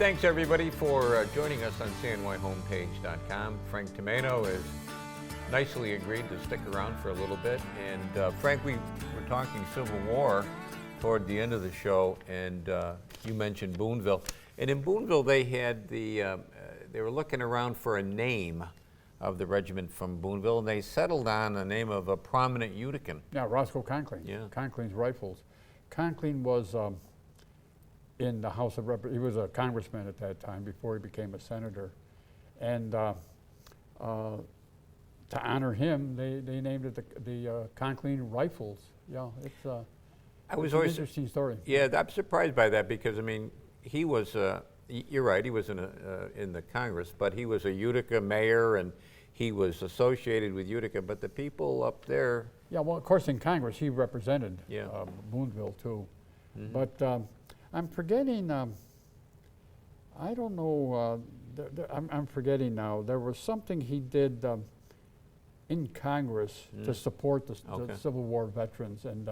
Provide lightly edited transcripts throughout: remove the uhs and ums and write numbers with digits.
thanks everybody for joining us on CNYHomepage.com. Frank Tomato has nicely agreed to stick around for a little bit. And Frank, we were talking Civil War toward the end of the show, and you mentioned Boonville. And in Boonville, they had they were looking around for a name of the regiment from Boonville, and they settled on the name of a prominent Utican. Yeah, Roscoe Conkling. Yeah. Conkling's Rifles. Conkling was in the House of Representatives. He was a congressman at that time before he became a senator. And to honor him, they named it the Conkling Rifles. Yeah, it's an interesting story. Yeah, I'm surprised by that because, I mean, he was, you're right, he was in the Congress, but he was a Utica mayor and he was associated with Utica, but the people up there. Yeah, well, of course, in Congress, he represented Boonville, too. Mm-hmm. But I'm forgetting, I don't know, I'm forgetting now. There was something he did in Congress to support the Civil War veterans and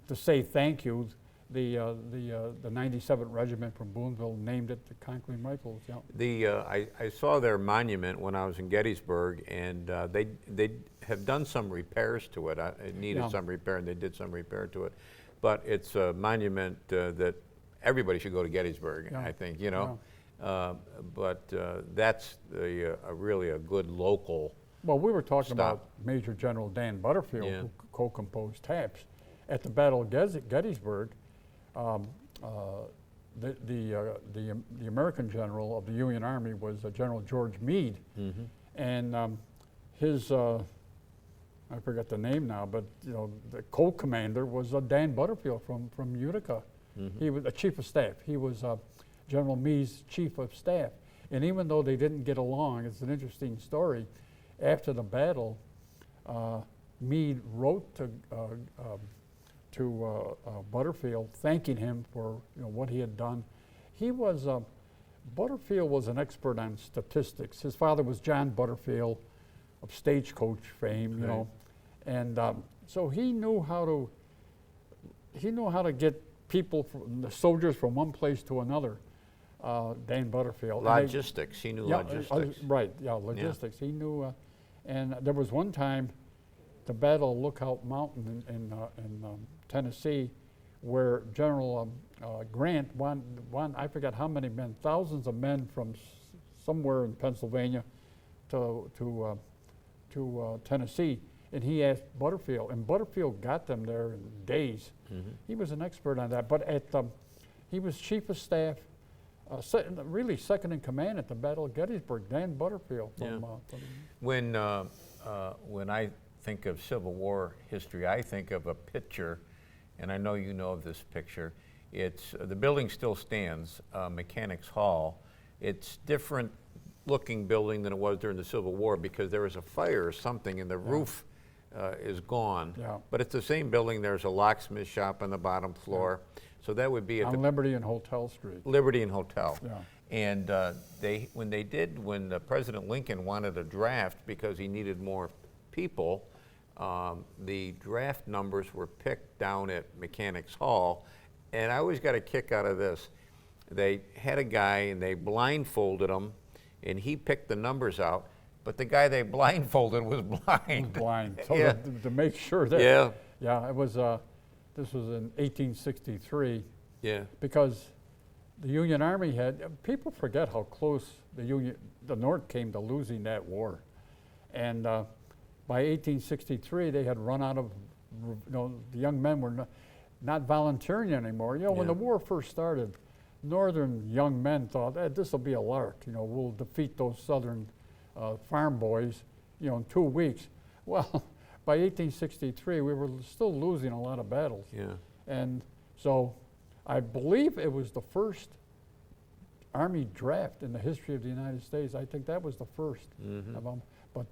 to say thank you. The 97th Regiment from Boonville named it the Conkling Rifles. Yeah. I saw their monument when I was in Gettysburg, and they have done some repairs to it. It needed some repair, and they did some repair to it. But it's a monument that everybody should go to Gettysburg, I think, you know. Yeah. But that's really a good local. Well, we were talking about Major General Dan Butterfield, who co-composed TAPS. At the Battle of Gettysburg, the American general of the Union Army was General George Meade, and his I forget the name now, but you know the co-commander was Dan Butterfield from Utica. He was a chief of staff. He was General Meade's chief of staff, and even though they didn't get along, it's an interesting story. After the battle, Meade wrote to Butterfield, thanking him for what he had done. He was Butterfield was an expert on statistics. His father was John Butterfield of Stagecoach fame, you know, and so he knew how to get people, the soldiers, from one place to another. Dan Butterfield. Logistics. He knew logistics. Right. Yeah, logistics. Yeah. He knew, and there was one time, the Battle of Lookout Mountain in Tennessee, where General Grant won, I forget how many men, thousands of men from somewhere in Pennsylvania to Tennessee, and he asked Butterfield, and Butterfield got them there in days. He was an expert on that, but he was chief of staff, really second in command at the Battle of Gettysburg, Dan Butterfield. When I think of Civil War history, I think of a picture, and I know you know of this picture. It's the building still stands, Mechanics Hall. It's different looking building than it was during the Civil War because there was a fire or something and the roof is gone. Yeah. But it's the same building. There's a locksmith shop on the bottom floor. So that would be at on Liberty and Hotel Street. Liberty and Hotel. Yeah. And when President Lincoln wanted a draft because he needed more people, the draft numbers were picked down at Mechanics Hall, and I always got a kick out of this. They had a guy and they blindfolded him, and he picked the numbers out, but the guy they blindfolded was blind. So to make sure that. It was. This was in 1863. Yeah. Because the Union Army had, people forget how close the North came to losing that war, and. By 1863, they had run out of, the young men were not volunteering anymore. When the war first started, Northern young men thought, this will be a lark. We'll defeat those Southern farm boys, in 2 weeks. Well, by 1863, we were still losing a lot of battles. Yeah. And so I believe it was the first Army draft in the history of the United States. I think that was the first of them. But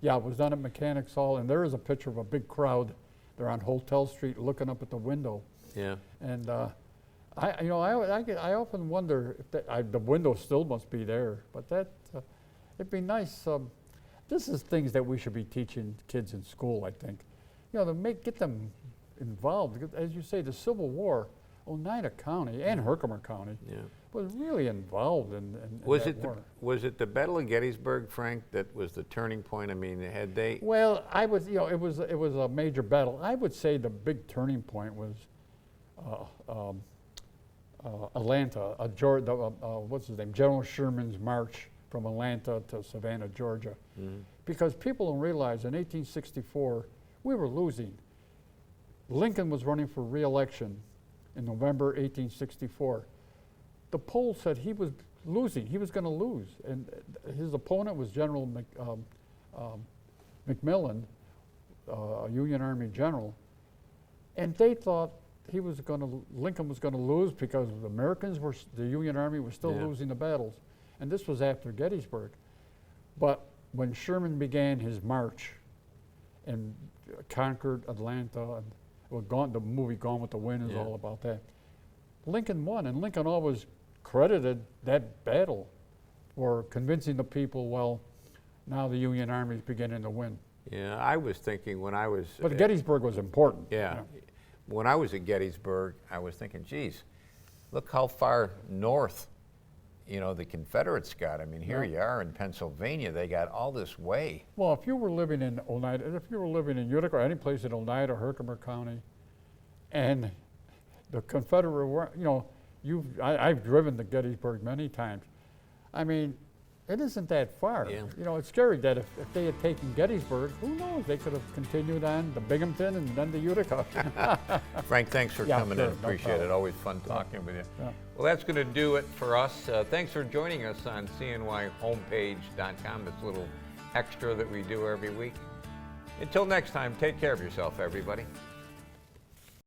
it was done at Mechanics Hall, and there is a picture of a big crowd. They're on Hotel Street looking up at the window. Yeah. And I often wonder if the window still must be there, but it'd be nice. This is things that we should be teaching kids in school, I think. To get them involved. As you say, the Civil War, Oneida County and Herkimer County was really involved in Was that war. Was it the Battle of Gettysburg, Frank, that was the turning point? I mean, had they? Well, I was, you know, it was a major battle. I would say the big turning point was Atlanta. What's his name? General Sherman's march from Atlanta to Savannah, Georgia. Because people don't realize in 1864 we were losing. Lincoln was running for re-election in November 1864. The polls said he was losing. He was going to lose, and his opponent was General McMillan, a Union Army general, and they thought Lincoln was going to lose because the Union Army was still losing the battles, and this was after Gettysburg. But when Sherman began his march and conquered Atlanta, and the movie Gone with the Wind is all about that, Lincoln won, and Lincoln always credited that battle for convincing the people, well, now the Union Army is beginning to win. Yeah, I was thinking when I was... But Gettysburg was important. Yeah. When I was at Gettysburg, I was thinking, geez, look how far north, you know, the Confederates got. I mean, here you are in Pennsylvania. They got all this way. Well, if you were living in Oneida, if you were living in Utica or any place in Oneida, Herkimer County, and the Confederate, you know, I've driven to Gettysburg many times. I mean, it isn't that far. Yeah. You know, it's scary that if they had taken Gettysburg, who knows, they could have continued on to Binghamton and then to Utica. Frank, thanks for coming in. No Appreciate it. Always fun talking with you. Yeah. Well, that's going to do it for us. Thanks for joining us on CNYHomepage.com. It's a little extra that we do every week. Until next time, take care of yourself, everybody.